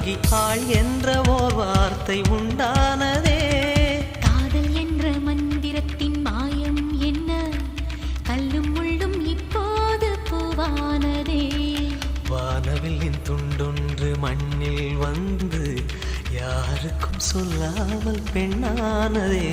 பெண்ணாகி ஆள் என்ற ஓர் வார்த்தை உண்டானதே. காதல் என்ற மந்திரத்தின் மாயம் என்ன, கல்லும் முள்ளும் இப்போது பூவானதே. வானவில்லின் துண்டொன்று மண்ணில் வந்து யாருக்கும் சொல்லாமல் பெண்ணானதே.